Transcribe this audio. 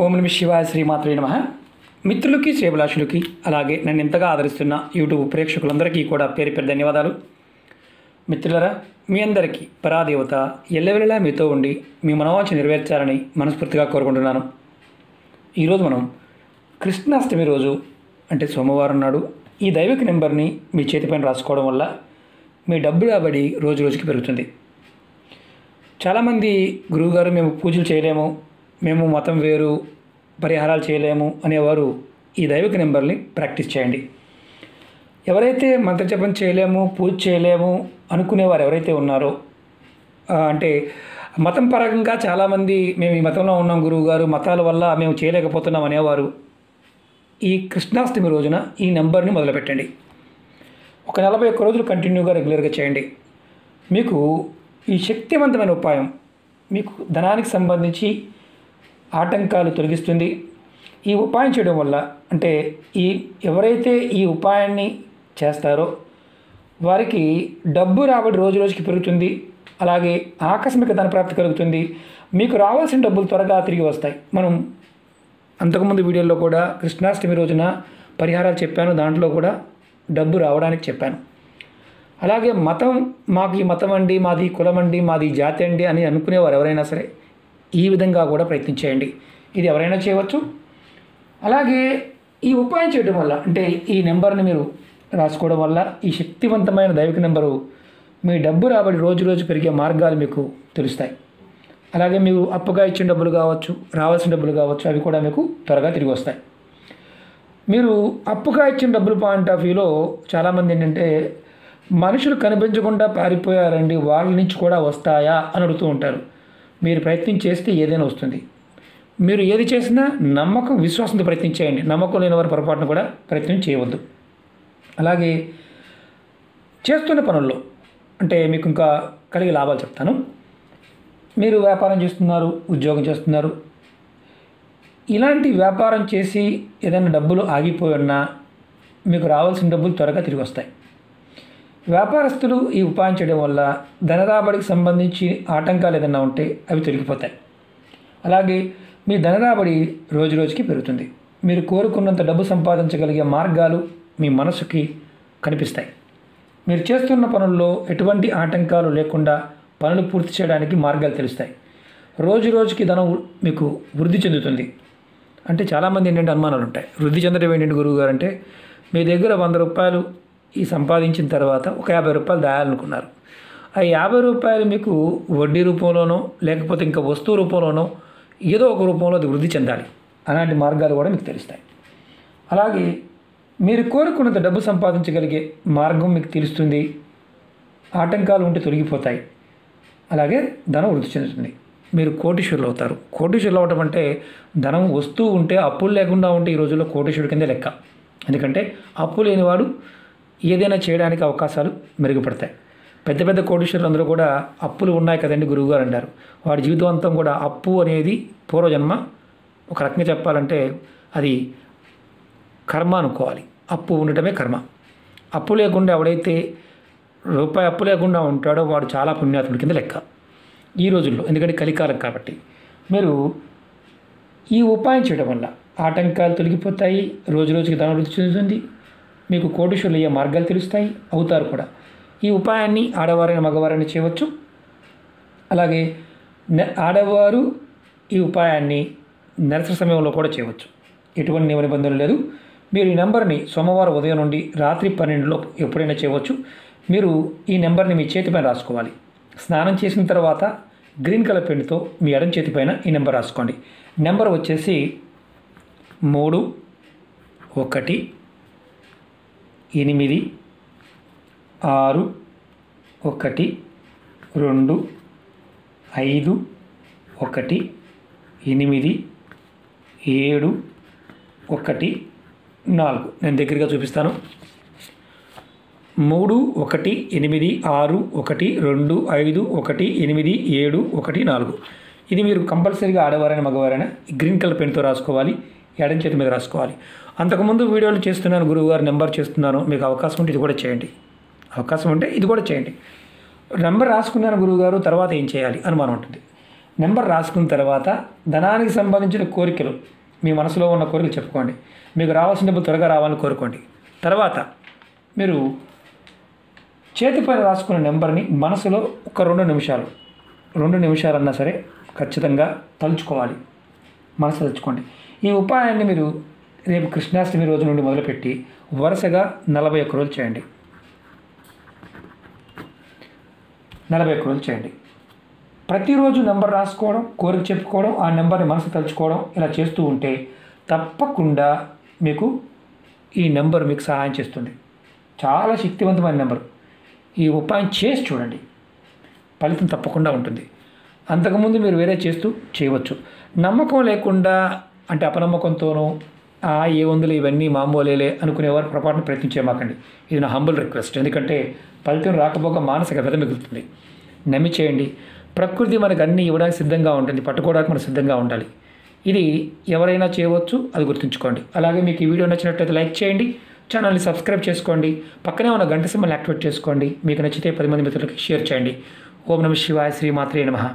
ఓం నమః శివాయ శ్రీమాత్రే నమః. మిత్రులకి శ్రేభిలాషులకి అలాగే నన్ను ఎంతగా ఆదరిస్తున్న యూట్యూబ్ ప్రేక్షకులందరికీ కూడా పేరు పేరు ధన్యవాదాలు. మిత్రులరా, మీ అందరికీ పరాదేవత ఎల్లవెల్లలా మీతో ఉండి మీ మనోవాంఛ నెరవేర్చాలని మనస్ఫూర్తిగా కోరుకుంటున్నాను. ఈరోజు మనం కృష్ణాష్టమి రోజు అంటే సోమవారం నాడు ఈ దైవిక నెంబర్ని మీ చేతిపైన రాసుకోవడం వల్ల మీ డబ్బు రాబడి రోజు రోజుకి పెరుగుతుంది. చాలామంది గురువుగారు మేము పూజలు చేయలేము, మేము మతం వేరు, పరిహారాలు చేయలేము అనేవారు ఈ దైవిక నెంబర్ని ప్రాక్టీస్ చేయండి. ఎవరైతే మంత్రజపం చేయలేము, పూజ చేయలేము అనుకునేవారు ఎవరైతే ఉన్నారో, అంటే మతం పరంగా చాలామంది మేము ఈ మతంలో ఉన్నాం గురువుగారు, మతాల వల్ల మేము చేయలేకపోతున్నాం అనేవారు ఈ కృష్ణాష్టమి రోజున ఈ నెంబర్ని మొదలుపెట్టండి. ఒక 41 రోజులు కంటిన్యూగా రెగ్యులర్గా చేయండి. మీకు ఈ శక్తివంతమైన ఉపాయం మీకు ధనానికి సంబంధించి ఆటంకాలు తొలగిస్తుంది. ఈ ఉపాయం చేయడం వల్ల అంటే ఎవరైతే ఈ ఉపాయాన్ని చేస్తారో వారికి డబ్బు రాబడి రోజు రోజుకి పెరుగుతుంది. అలాగే ఆకస్మిక ధనప్రాప్తి కలుగుతుంది. మీకు రావాల్సిన డబ్బులు త్వరగా తిరిగి వస్తాయి. మనం అంతకుముందు వీడియోలో కూడా కృష్ణాష్టమి రోజున పరిహారాలు చెప్పాను, దాంట్లో కూడా డబ్బు రావడానికి చెప్పాను. అలాగే మతం, మాకు ఈ మతం అండి, మాది కులం అండి, మాది జాతి అండి అని అనుకునేవారు ఎవరైనా సరే ఈ విధంగా కూడా ప్రయత్నించేయండి. ఇది ఎవరైనా చేయవచ్చు. అలాగే ఈ ఉపాయం చేయడం వల్ల అంటే ఈ నెంబర్ని మీరు రాసుకోవడం వల్ల ఈ శక్తివంతమైన దైవిక నెంబరు మీ డబ్బు రాబడి రోజు రోజు పెరిగే మార్గాలు మీకు తెలుస్తాయి. అలాగే మీరు అప్పుగా ఇచ్చిన డబ్బులు కావచ్చు, రావాల్సిన డబ్బులు కావచ్చు, అవి కూడా మీకు త్వరగా తిరిగి వస్తాయి. మీరు అప్పుగా ఇచ్చిన డబ్బులు పాయింట్ ఆఫ్ వ్యూలో చాలామంది ఏంటంటే మనుషులు కనిపించకుండా పారిపోయారండి, వాళ్ళ నుంచి కూడా వస్తాయా అని అడుగుతూ ఉంటారు. మీరు ప్రయత్నం చేస్తే ఏదైనా వస్తుంది. మీరు ఏది చేసినా నమ్మకం, విశ్వాసంతో ప్రయత్నం చేయండి. నమ్మకం లేని వారి పొరపాటును కూడా ప్రయత్నం చేయవద్దు. అలాగే చేస్తున్న పనుల్లో అంటే మీకు ఇంకా కలిగే లాభాలు చెప్తాను. మీరు వ్యాపారం చేస్తున్నారు, ఉద్యోగం చేస్తున్నారు, ఇలాంటి వ్యాపారం చేసి ఏదైనా డబ్బులు ఆగిపోయి ఉన్నా మీకు రావాల్సిన డబ్బులు త్వరగా తిరిగి వస్తాయి. వ్యాపారస్తులు ఈ ఉపాయం చేయడం వల్ల ధనరాబడికి సంబంధించి ఆటంకాలు ఏదైనా ఉంటే అవి తొలగిపోతాయి. అలాగే మీ ధనరాబడి రోజు రోజుకి పెరుగుతుంది. మీరు కోరుకున్నంత డబ్బు సంపాదించగలిగే మార్గాలు మీ మనసుకి కనిపిస్తాయి. మీరు చేస్తున్న పనుల్లో ఎటువంటి ఆటంకాలు లేకుండా పనులు పూర్తి చేయడానికి మార్గాలు తెలుస్తాయి. రోజు రోజుకి ధనం మీకు వృద్ధి చెందుతుంది. అంటే చాలామంది ఏంటంటే అనుమానాలు ఉంటాయి. వృద్ధి చెందడం ఏంటంటే గురువుగారు అంటే మీ దగ్గర 100 రూపాయలు ఈ సంపాదించిన తర్వాత ఒక 50 రూపాయలు దాయాలనుకున్నారు. ఆ 50 రూపాయలు మీకు వడ్డీ రూపంలోనో లేకపోతే ఇంకా వస్తువు రూపంలోనో ఏదో ఒక రూపంలో అది వృద్ధి చెందాలి. అలాంటి మార్గాలు కూడా మీకు తెలుస్తాయి. అలాగే మీరు కోరుకున్నంత డబ్బు సంపాదించగలిగే మార్గం మీకు తెలుస్తుంది. ఆటంకాలు ఉంటే తొలగిపోతాయి. అలాగే ధనం వృద్ధి చెందుతుంది. మీరు కోటీశ్వరులు అవుతారు. కోటీశ్వరులు అవడం అంటే ధనం వస్తూ ఉంటే, అప్పులు లేకుండా ఉంటే ఈ రోజుల్లో కోటీశ్వరుడి కిందే లెక్క. ఎందుకంటే అప్పు లేనివాడు ఏదైనా చేయడానికి అవకాశాలు మెరుగుపడతాయి. పెద్ద పెద్ద కోటీశ్వరులు అందరూ కూడా అప్పులు ఉన్నాయి కదండి గురువుగారు అంటారు. వాడి జీవితాంతం కూడా అప్పు అనేది పూర్వజన్మ, ఒక రకంగా చెప్పాలంటే అది కర్మ అనుకోవాలి. అప్పు ఉండటమే కర్మ. అప్పు లేకుండా ఎవడైతే రూపాయి అప్పు లేకుండా ఉంటాడో వాడు చాలా పుణ్యాత్ముడి కింద లెక్క ఈ రోజుల్లో. ఎందుకంటే కలికాలం కాబట్టి మీరు ఈ ఉపాయం చేయడం వల్ల ఆటంకాలు తొలగిపోతాయి. రోజు రోజుకి ధనం వృద్ధి చెందుతుంది. మీకు కోటీశ్వరులు అయ్యే మార్గాలు తెలుస్తాయి, అవుతారు కూడా. ఈ ఉపాయాన్ని ఆడవారైన మగవారైనా చేయవచ్చు. అలాగే ఆడవారు ఈ ఉపాయాన్ని నెలసరి సమయంలో కూడా చేయవచ్చు. ఎటువంటి నియమ నిబంధనలు లేదు. మీరు ఈ నెంబర్ని సోమవారం ఉదయం నుండి రాత్రి 12 ఎప్పుడైనా చేయవచ్చు. మీరు ఈ నెంబర్ని మీ చేతిపైన రాసుకోవాలి. స్నానం చేసిన తర్వాత గ్రీన్ కలర్ పెన్నుతో మీ ఎడమ చేతిపైన ఈ నెంబర్ రాసుకోండి. నెంబర్ వచ్చేసి 3 1 8 6 1 2 5 1 8 7 1 4. నేను దగ్గరగా చూపిస్తాను. 3 1 8 6 1 2 5 1 8 7 1 4. ఇది మీరు కంపల్సరీగా ఆడవారైనా మగవారైనా గ్రీన్ కలర్ పెన్తో రాసుకోవాలి. ఎడం చేతి మీద రాసుకోవాలి. అంతకుముందు వీడియోలు చేస్తున్నాను గురువుగారు, నెంబర్ చేస్తున్నాను, మీకు అవకాశం ఉంటే ఇది కూడా చేయండి. అవకాశం ఉంటే ఇది కూడా చేయండి. నెంబర్ రాసుకున్నాను గురువుగారు, తర్వాత ఏం చేయాలి అనుమానం ఉంటుంది. నెంబర్ రాసుకున్న తర్వాత ధనానికి సంబంధించిన కోరికలు మీ మనసులో ఉన్న కోరికలు చెప్పుకోండి. మీకు రావాల్సిన డబ్బులు త్వరగా రావాలని కోరుకోండి. తర్వాత మీరు చేతిపైన రాసుకున్న నెంబర్ని మనసులో ఒక 2 నిమిషాలన్నా సరే ఖచ్చితంగా తలుచుకోవాలి. మనసు తలుచుకోండి. ఈ ఉపాయాన్ని మీరు రేపు కృష్ణాష్టమి రోజు నుండి మొదలుపెట్టి వరుసగా 41 రోజులు చేయండి. 41 రోజులు చేయండి. ప్రతిరోజు నెంబర్ రాసుకోవడం, కోరిక చెప్పుకోవడం, ఆ నెంబర్ని మనసు తలుచుకోవడం ఇలా చేస్తూ ఉంటే తప్పకుండా మీకు ఈ నెంబర్ మీకు సహాయం చేస్తుంది. చాలా శక్తివంతమైన నెంబర్. ఈ ఉపాయం చేసి చూడండి, ఫలితం తప్పకుండా ఉంటుంది. అంతకుముందు మీరు వేరే చేస్తూ చేయవచ్చు. నమ్మకం లేకుండా అంటే అపనమ్మకంతోనూ ఏముందులు ఇవన్నీ మామూలేలే అనుకునేవారు పొరపాటున ప్రయత్నించేమాకండి. ఇది నా హంబుల్ రిక్వెస్ట్. ఎందుకంటే ఫలితం రాకపోక మానసిక వ్యధ మిగులుతుంది. నమ్మి చేయండి. ప్రకృతి మనకు అన్నీ ఇవ్వడానికి సిద్ధంగా ఉంటుంది, పట్టుకోవడానికి మనం సిద్ధంగా ఉండాలి. ఇది ఎవరైనా చేయవచ్చు, అది గుర్తుంచుకోండి. అలాగే మీకు ఈ వీడియో నచ్చినట్లయితే లైక్ చేయండి, ఛానల్ని సబ్స్క్రైబ్ చేసుకోండి, పక్కనే ఉన్న గంట సింబల్ని యాక్టివేట్ చేసుకోండి. మీకు నచ్చితే 10 మంది మిత్రులకి షేర్ చేయండి. ఓం నమః శివాయ. శ్రీమాత్రే నమః.